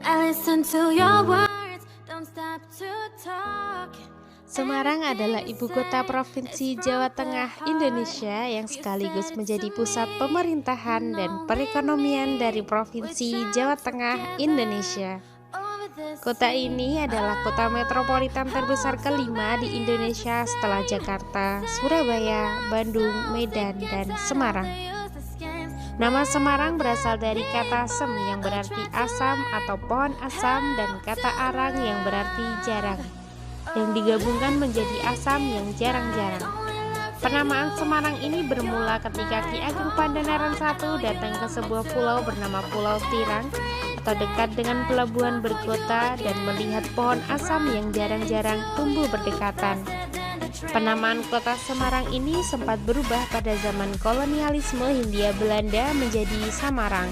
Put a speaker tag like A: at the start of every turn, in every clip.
A: I listen to your words, don't stop to talk.
B: Semarang adalah ibu kota provinsi Jawa Tengah, Indonesia yang sekaligus menjadi pusat pemerintahan dan perekonomian dari provinsi Jawa Tengah, Indonesia. Kota ini adalah kota metropolitan terbesar kelima di Indonesia setelah Jakarta, Surabaya, Bandung, Medan, dan Semarang. Nama Semarang berasal dari kata sem yang berarti asam atau pohon asam dan kata arang yang berarti jarang, yang digabungkan menjadi asam yang jarang-jarang. Penamaan Semarang ini bermula ketika Ki Ageng Pandanaran I datang ke sebuah pulau bernama Pulau Tirang atau dekat dengan pelabuhan berkota dan melihat pohon asam yang jarang-jarang tumbuh berdekatan. Penamaan kota Semarang ini sempat berubah pada zaman kolonialisme Hindia Belanda menjadi Samarang.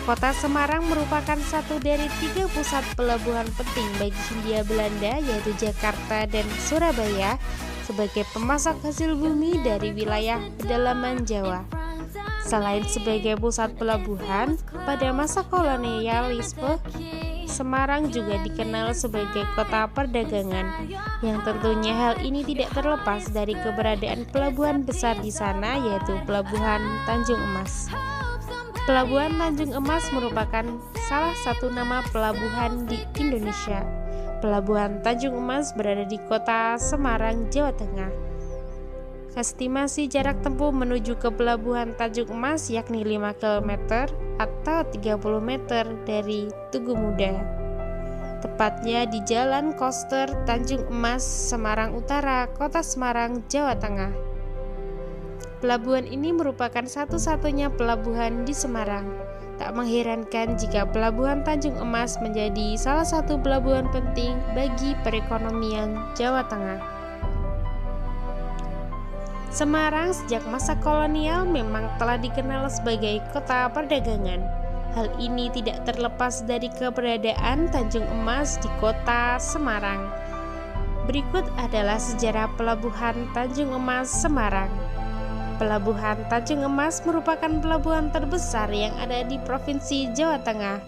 B: Kota Semarang merupakan satu dari 3 pusat pelabuhan penting bagi Hindia Belanda, yaitu Jakarta dan Surabaya, sebagai pemasok hasil bumi dari wilayah pedalaman Jawa. Selain sebagai pusat pelabuhan, pada masa kolonialisme, Semarang juga dikenal sebagai kota perdagangan, yang tentunya hal ini tidak terlepas dari keberadaan pelabuhan besar di sana, yaitu Pelabuhan Tanjung Emas. Pelabuhan Tanjung Emas merupakan salah satu nama pelabuhan di Indonesia. Pelabuhan Tanjung Emas berada di kota Semarang, Jawa Tengah. Estimasi jarak tempuh menuju ke Pelabuhan Tanjung Emas yakni 5 km atau 30 meter dari Tugu Muda. Tepatnya di Jalan Koster Tanjung Emas, Semarang Utara, Kota Semarang, Jawa Tengah. Pelabuhan ini merupakan satu-satunya pelabuhan di Semarang. Tak mengherankan jika Pelabuhan Tanjung Emas menjadi salah satu pelabuhan penting bagi perekonomian Jawa Tengah. Semarang sejak masa kolonial memang telah dikenal sebagai kota perdagangan. Hal ini tidak terlepas dari keberadaan Tanjung Emas di kota Semarang. Berikut adalah sejarah Pelabuhan Tanjung Emas Semarang. Pelabuhan Tanjung Emas merupakan pelabuhan terbesar yang ada di Provinsi Jawa Tengah.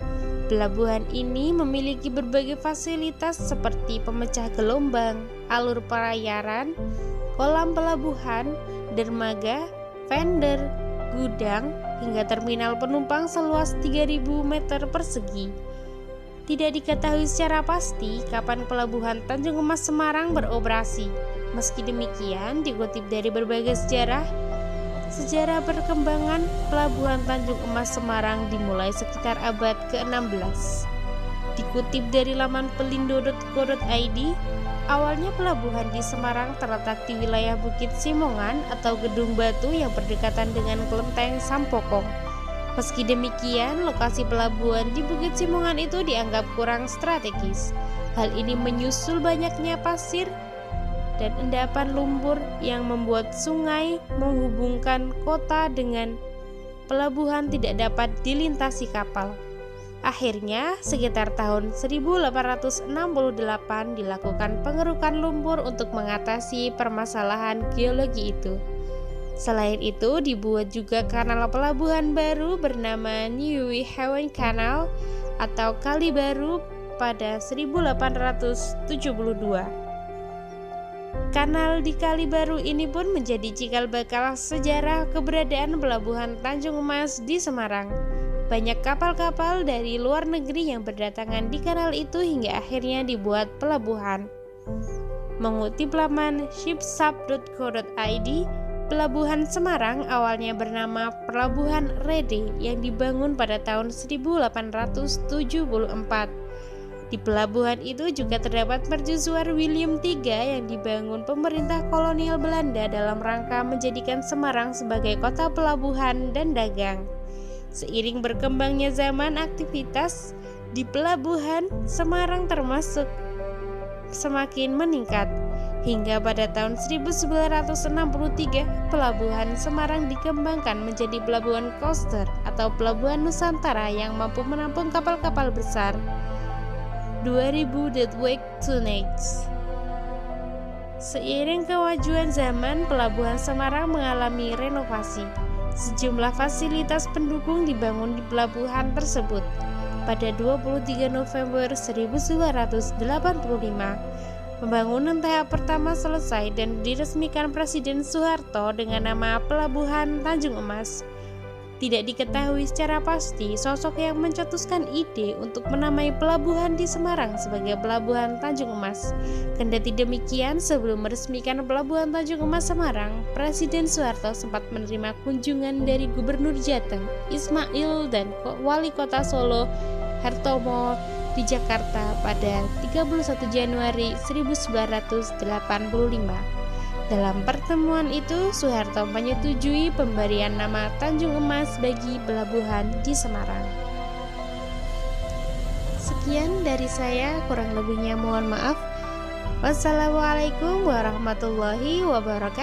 B: Pelabuhan ini memiliki berbagai fasilitas seperti pemecah gelombang, alur pelayaran, kolam pelabuhan, dermaga, vendor, gudang, hingga terminal penumpang seluas 3.000 meter persegi. Tidak diketahui secara pasti kapan Pelabuhan Tanjung Emas Semarang beroperasi. Meski demikian, dikutip dari berbagai sejarah perkembangan Pelabuhan Tanjung Emas Semarang dimulai sekitar abad ke-16. Dikutip dari laman pelindo.co.id, awalnya pelabuhan di Semarang terletak di wilayah Bukit Simongan atau Gedung Batu yang berdekatan dengan Kelenteng Sampokong. Meski demikian, lokasi pelabuhan di Bukit Simongan itu dianggap kurang strategis. Hal ini menyusul banyaknya pasir dan endapan lumpur yang membuat sungai menghubungkan kota dengan pelabuhan tidak dapat dilintasi kapal. Akhirnya, sekitar tahun 1868 dilakukan pengerukan lumpur untuk mengatasi permasalahan geologi itu. Selain itu, dibuat juga kanal pelabuhan baru bernama New Haven Canal atau Kali Baru pada 1872. Kanal di Kali Baru ini pun menjadi cikal bakal sejarah keberadaan Pelabuhan Tanjung Emas di Semarang. Banyak kapal-kapal dari luar negeri yang berdatangan di kanal itu hingga akhirnya dibuat pelabuhan. Mengutip laman shipsub.co.id, Pelabuhan Semarang awalnya bernama Pelabuhan Rede yang dibangun pada tahun 1874. Di pelabuhan itu juga terdapat mercusuar William III yang dibangun pemerintah kolonial Belanda dalam rangka menjadikan Semarang sebagai kota pelabuhan dan dagang. Seiring berkembangnya zaman, aktivitas di pelabuhan Semarang termasuk semakin meningkat. Hingga pada tahun 1963, Pelabuhan Semarang dikembangkan menjadi pelabuhan coaster atau pelabuhan Nusantara yang mampu menampung kapal-kapal besar. 2000 deadweight tonnage. Seiring kemajuan zaman, Pelabuhan Semarang mengalami renovasi. Sejumlah fasilitas pendukung dibangun di pelabuhan tersebut. pada 23 November 1985. Pembangunan tahap pertama selesai dan diresmikan Presiden Soeharto dengan nama Pelabuhan Tanjung Emas. Tidak diketahui secara pasti sosok yang mencetuskan ide untuk menamai pelabuhan di Semarang sebagai Pelabuhan Tanjung Emas. Kendati demikian, sebelum meresmikan Pelabuhan Tanjung Emas Semarang, Presiden Soeharto sempat menerima kunjungan dari Gubernur Jateng, Ismail, dan Wali Kota Solo, Hartomo, di Jakarta pada 31 Januari 1985. Dalam pertemuan itu, Soeharto menyetujui pemberian nama Tanjung Emas bagi pelabuhan di Semarang. Sekian dari saya, kurang lebihnya mohon maaf. Wassalamualaikum warahmatullahi wabarakatuh.